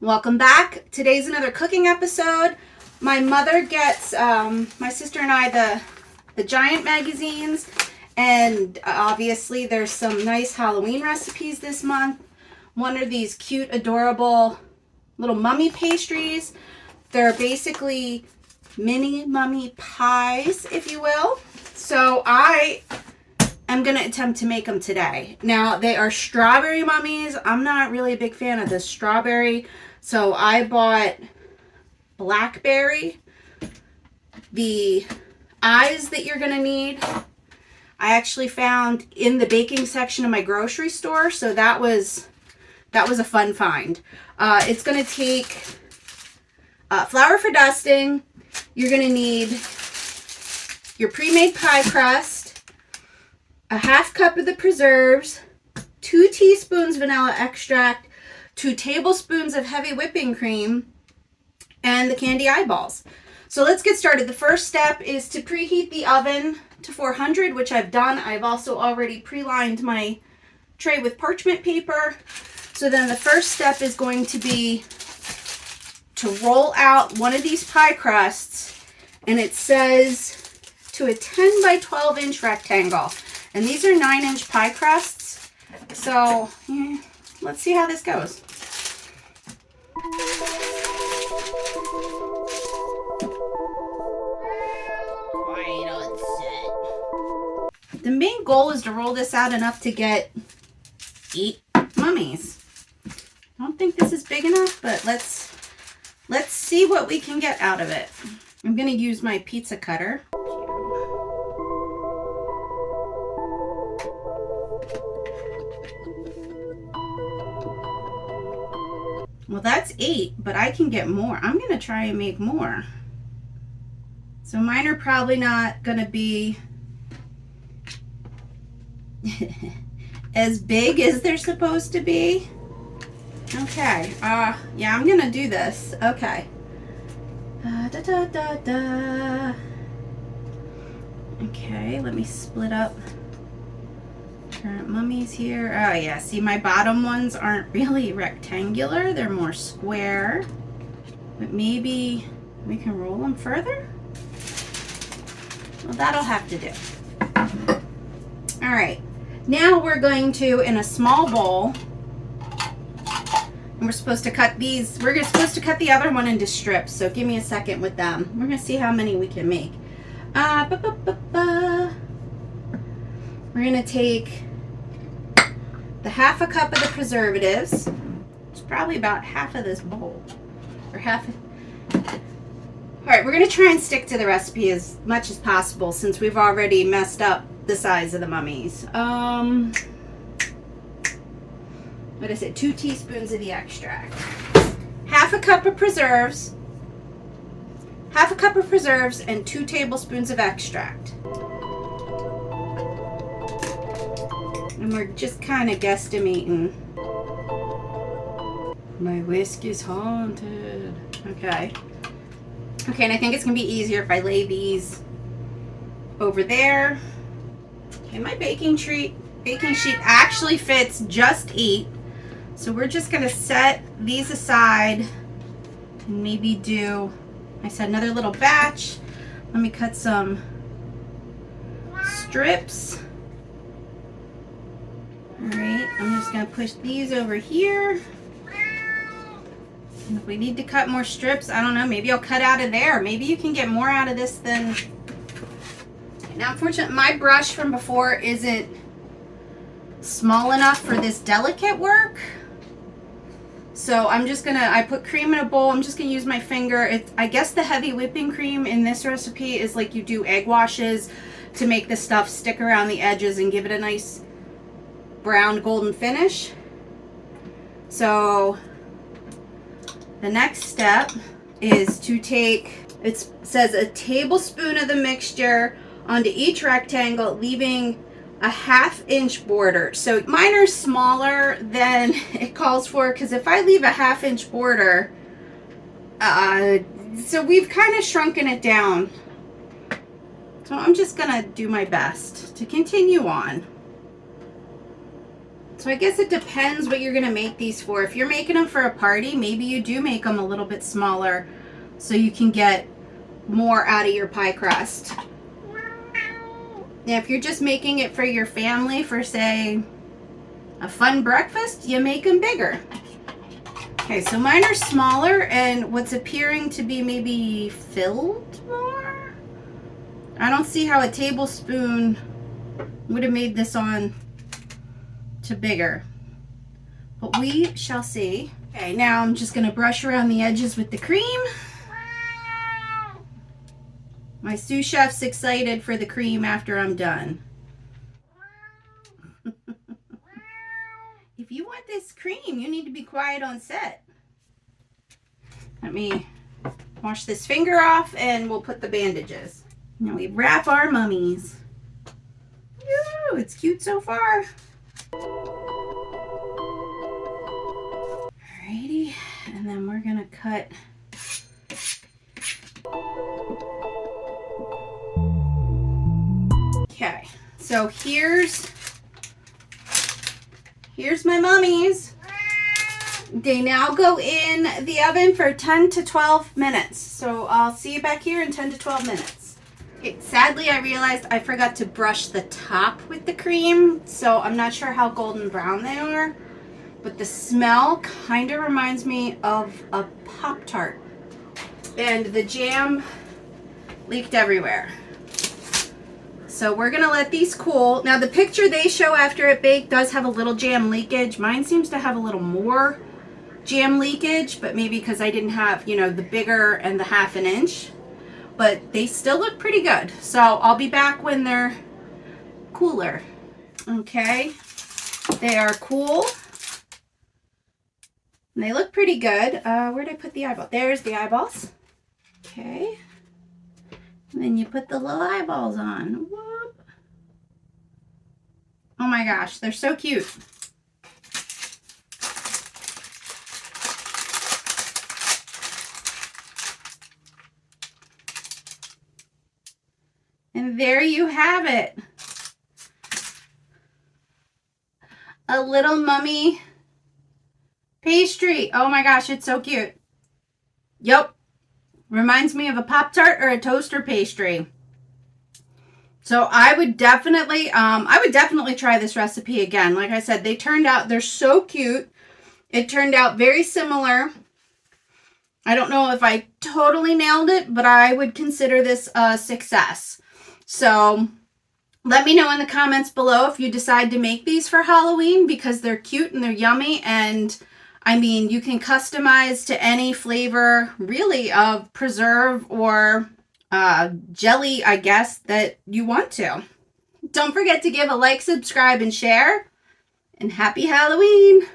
Welcome back. Today's another cooking episode. My mother gets my sister and I the Giant magazines, and obviously there's some nice Halloween recipes this month. One are these cute, adorable little mummy pastries. They're basically mini mummy pies, if you will. So I am going to attempt to make them today. Now, they are strawberry mummies. I'm not really a big fan of the strawberry, so I bought blackberry. The eyes that you're going to need, I actually found in the baking section of my grocery store, so that was a fun find. It's going to take flour for dusting. You're going to need your pre-made pie crust, a half cup of the preserves, 2 teaspoons vanilla extract, 2 tablespoons of heavy whipping cream, and the candy eyeballs. So let's get started. The first step is to preheat the oven to 400, which I've done. I've also already pre-lined my tray with parchment paper. So then the first step is going to be to roll out one of these pie crusts, and it says to a 10 by 12 inch rectangle. And these are 9-inch pie crusts. So yeah, let's see how this goes. Quiet on set. The main goal is to roll this out enough to get 8 mummies. I don't think this is big enough, but let's see what we can get out of it. I'm going to use my pizza cutter. Well, that's 8, but I can get more. I'm going to try and make more. So mine are probably not going to be as big as they're supposed to be. Okay, yeah, I'm gonna do this. Okay. Okay, let me split up current mummies here. Oh yeah, see, my bottom ones aren't really rectangular, they're more square. But maybe we can roll them further? Well, that'll have to do. All right, now we're going to, in a small bowl, and we're supposed to cut these, we're supposed to cut the other one into strips, so give me a second with them. We're going to see how many we can make. We're going to take the half a cup of the preservatives. It's probably about half of this bowl. Or half. Alright, we're going to try and stick to the recipe as much as possible since we've already messed up the size of the mummies. What is it? 2 teaspoons of the extract. Half a cup of preserves. Half a cup of preserves and 2 tablespoons of extract. And we're just kind of guesstimating. My whisk is haunted. Okay. Okay, and I think it's going to be easier if I lay these over there. Okay, my baking sheet actually fits just 8. So we're just going to set these aside and maybe do, I said, another little batch. Let me cut some strips. All right, I'm just going to push these over here. And if we need to cut more strips, I don't know, maybe I'll cut out of there. Maybe you can get more out of this than... Now, unfortunately, my brush from before isn't small enough for this delicate work. So I'm just gonna, I put cream in a bowl. I'm just gonna use my finger. I guess the heavy whipping cream in this recipe is like you do egg washes to make the stuff stick around the edges and give it a nice brown golden finish. So the next step is to take, it says a tablespoon of the mixture onto each rectangle, leaving a 1/2 inch border. So mine are smaller than it calls for, because if I leave a 1/2 inch border, so we've kind of shrunken it down. So I'm just gonna do my best to continue on. So I guess it depends what you're going to make these for. If you're making them for a party, maybe you do make them a little bit smaller so you can get more out of your pie crust. Now, if you're just making it for your family for, say, a fun breakfast, you make them bigger. Okay, so mine are smaller and what's appearing to be maybe filled more. I don't see how a tablespoon would have made this on to bigger, but we shall see. Okay, now I'm just going to brush around the edges with the cream. My sous chef's excited for the cream after I'm done. If you want this cream, you need to be quiet on set. Let me wash this finger off and we'll put the bandages. Now we wrap our mummies. Woo, it's cute so far. Alrighty, and then we're gonna cut. Okay, so here's my mummies. They now go in the oven for 10 to 12 minutes. So I'll see you back here in 10 to 12 minutes. Okay, sadly, I realized I forgot to brush the top with the cream, so I'm not sure how golden brown they are, but the smell kind of reminds me of a Pop-Tart. And the jam leaked everywhere. So we're gonna let these cool. Now the picture they show after it baked does have a little jam leakage. Mine seems to have a little more jam leakage, but maybe because I didn't have, you know, the bigger and the 1/2 inch. But they still look pretty good. So I'll be back when they're cooler. Okay, they are cool. And they look pretty good. Where did I put the eyeball? There's the eyeballs. Okay. And then you put the little eyeballs on. Whoop. Oh my gosh, they're so cute. And there you have it. A little mummy pastry. Oh my gosh, it's so cute. Yep. Reminds me of a Pop-Tart or a toaster pastry. So I would definitely try this recipe again. Like I said, they're so cute. It turned out very similar. I don't know if I totally nailed it, but I would consider this a success. So let me know in the comments below if you decide to make these for Halloween, because they're cute and they're yummy, and I mean, you can customize to any flavor, really, of preserve or jelly, I guess, that you want to. Don't forget to give a like, subscribe, and share. And happy Halloween!